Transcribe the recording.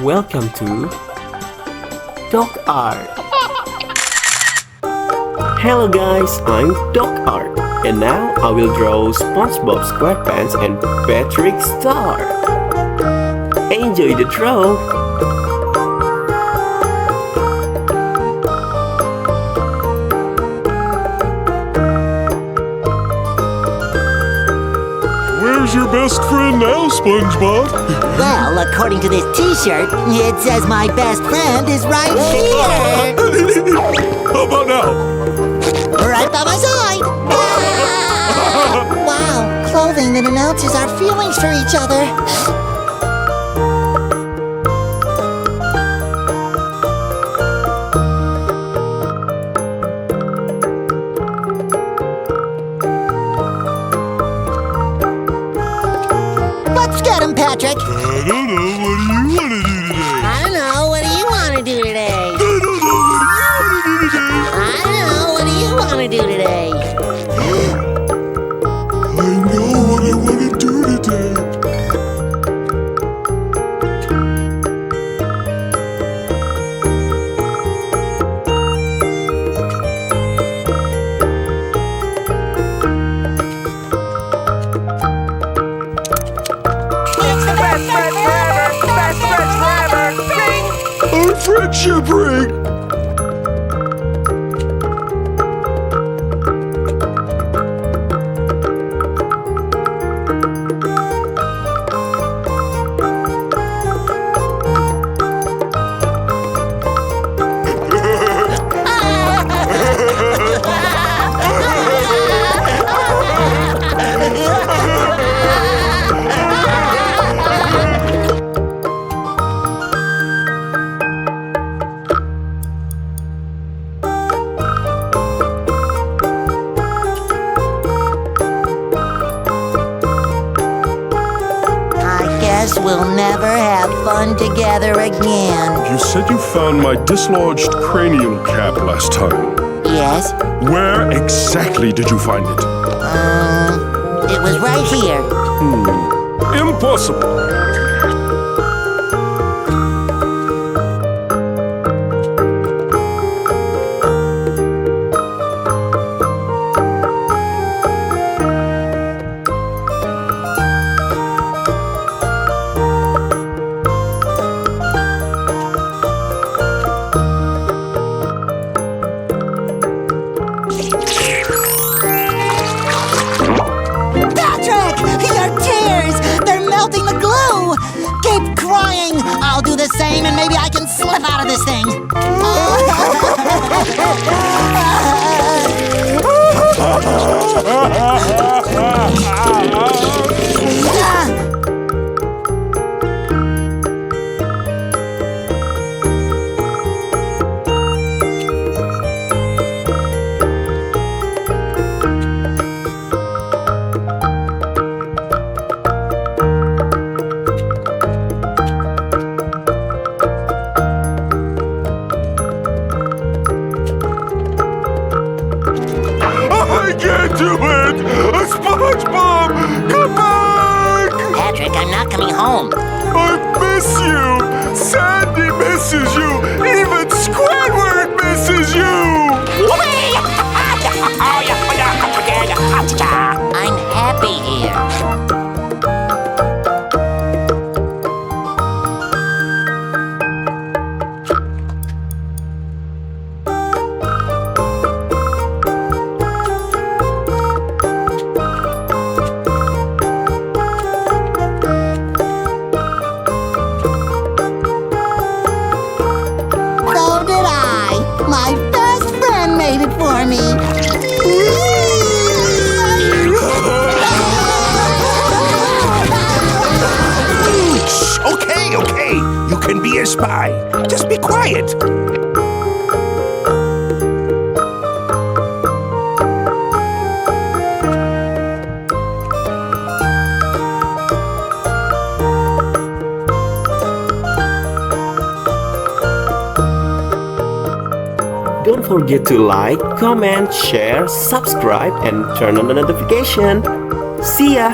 welcome to DocArt. Hello guys, I'm DocArt, and now I will draw Spongebob Squarepants and Patrick Star. Enjoy the draw! Where's your best friend now, SpongeBob? Well, according to this t-shirt, it says my best friend is right here. How about now? Right by my side. Wow, clothing that announces our feelings for each other. Let's get him, Patrick. I don't know. What do you want to do today? I don't know. What do you want to do today? I know what I want to do today. Our friendship ring! Guess we'll never have fun together again. You said you found my dislodged cranial cap last time. Yes? Where exactly did you find it? It was right here. Impossible! Keep crying! I'll do the same and maybe I can slip out of this thing. I can't do it! SpongeBob! Come back! Patrick, I'm not coming home. I miss you! Sandy misses you! Even Squidward misses you! I'm happy here. My best friend made it for me. Shh, okay. You can be a spy. Just be quiet. Don't forget to like, comment, share, subscribe, and turn on the notification. See ya!